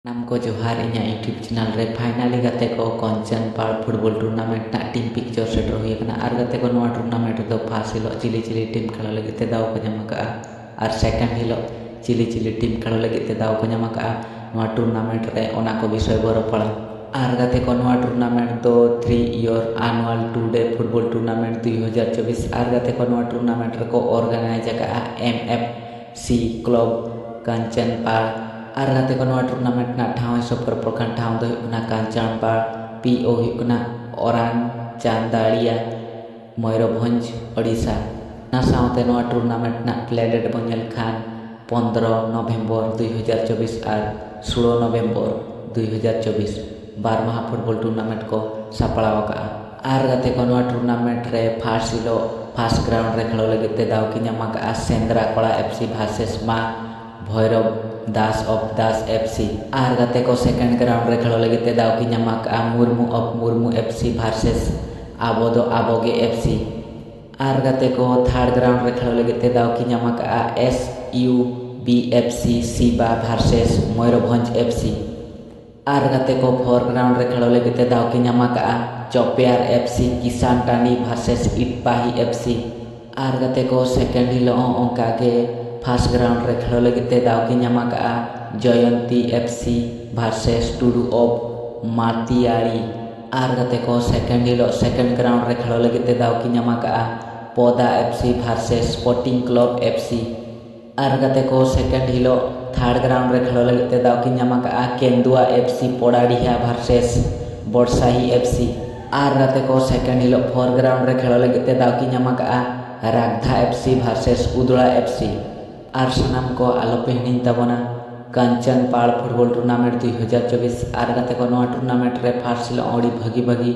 नाम को जोहार इन्या यूट्यूब चैनल रे फाइनली गाते को कंचन पाल फुटबॉल टूर्नामेंट ना टीम पिक्चर सेटर हुई कना आर गाते को नोआ टूर्नामेंट दो फार्स्ट हिलो चिली चिली टीम खेलो लगे ते दाव को ᱧᱟᱢ ᱟᱠᱟᱜᱼᱟ आर सेकंड हिलो चिली चिली टीम खेलो लगे ते दाव को ᱧᱟᱢ ᱟᱠᱟᱜᱼᱟ नोआ टूर्नामेंट रे ओना को विषय बो रपड़ा आर गाते को नोआ टूर्नामेंट दो 3 year annual 2 day football tournament 2024 आर गाते को नोआ टूर्नामेंट रे को ऑर्गेनाइज अकागᱼᱟ MFC क्लब कंचन पाल आर गाते को नोआ टूर्नामेंट ना ठाव हिसाब प्रखंड ठाव दो हुना कांचन पाल PO हुना ओरान चांदाड़िया मयूरभंज ओडिशा ना सावते नोआ टूर्नामेंट ना प्ले डेट बनेल खान 15 नवंबर 2024 और 16 नवंबर 2024 12वां फुटबॉल टूर्नामेंट को सापड़ाव का आर गाते को नोआ टूर्नामेंट रे फार्स्ट हिलो फार्स्ट ग्राउंड रे खेलो लगे ते दाव की ᱧᱟᱢ ᱟᱠᱟᱜᱼᱟ सेंद्रा कोड़ा FC वर्सेस मां भैरव दास ऑफ दास FC आर गाते को सेकंड ग्राउंड रे खेलो लगे ते दाव की ᱧᱟᱢ ᱟᱠᱟᱜᱼᱟ Murmu of Murmu FC versus आबोदो आबोगे FC आर गाते को थर्ड ग्राउंड रे खेलो लगे ते दाव की ᱧᱟᱢ ᱟᱠᱟᱜᱼᱟ SUBFC सीबा वर्सेस मयूरभंज FC आर गाते को फोर ग्राउंड रे खेलो लगे ते दाव की ᱧᱟᱢ ᱟᱠᱟᱜᱼᱟ चौपियार FC किसान टांडी वर्सेस इटपाही FC आर गाते को सेकंड हिलो ओंका के फर्स्ट ग्राउंड रे खेलो लगे ते दाव की ᱧᱟᱢ ᱟᱠᱟᱜᱼᱟ Jayanti FC versus Tudu of Matiari आर गाते को सेकंड हिलो सेकंड ग्राउंड रे खेलो लगे ते दाव की ᱧᱟᱢ ᱟᱠᱟᱜᱼᱟ पौधा FC versus sporting club FC आर गाते को सेकंड हिलो थर्ड ग्राउंड रे खेलो लगे ते दाव की ᱧᱟᱢ ᱟᱠᱟᱜᱼᱟ Kendua FC Poraria versus Barsahi FC आर गाते को सेकंड हिलो फोर ग्राउंड रे खेलो लगे ते दाव की ᱧᱟᱢ ᱟᱠᱟᱜᱼᱟ रागधा FC वर्सेस उदड़ा FC आर सनाम को आलोपे हिणी तबना कंचन पाल फुटबॉल टूर्नामेंट 2024 आर गाते को नोआ टूर्नामेंट रे फार्स्ट हिलो ओडी भागी भागी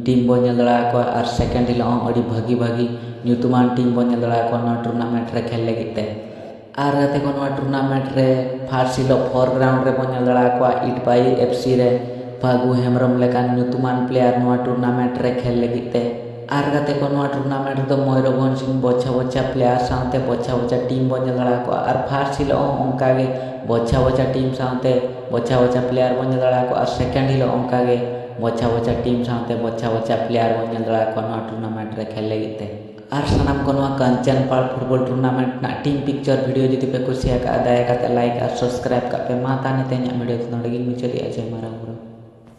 टीम बो नेल दड़ा को आर सेकंड हिलो ओडी भागी भागी ᱧᱩᱛᱩᱢᱟᱱ टीम बो नेल दड़ा को नोआ टूर्नामेंट रे खेल लगित ते आर गाते को नोआ टूर्नामेंट रे फार्स्ट हिलो फोर ग्राउंड रे बो नेल दड़ा को इटपाई FC रे फागु हेमरम लेकान ᱧᱩᱛᱩᱢᱟन प्लेयर नोआ टूर्नामेंट रे खेल लगित ते आर गाते को नोआ टूर्नामेंट दो मयूरभंज बच्चा बच्चा प्लेयर साथे बच्चा बच्चा टीम बो नेल दड़ा को आर फार्स्ट हिलो ओंका गे बच्चा बच्चा टीम साथे बच्चा बच्चा प्लेयर बो नेल दड़ा को आर सेकंड हिलो ओंका गे बच्चा बच्चा टीम साथे बच्चा बच्चा प्लेयर बो नेल दड़ा को नोआ टूर्नामेंट रे खेल लगित ते आर सनाम को नोआ कंचन पाल फुटबॉल टूर्नामेंट ना टीम पिक्चर वीडियो जदि पे कुसिया का दाया का लाइक और सब्सक्राइब का पे माता ने ते वीडियो तो नडगिन मुचलिया जय मारा।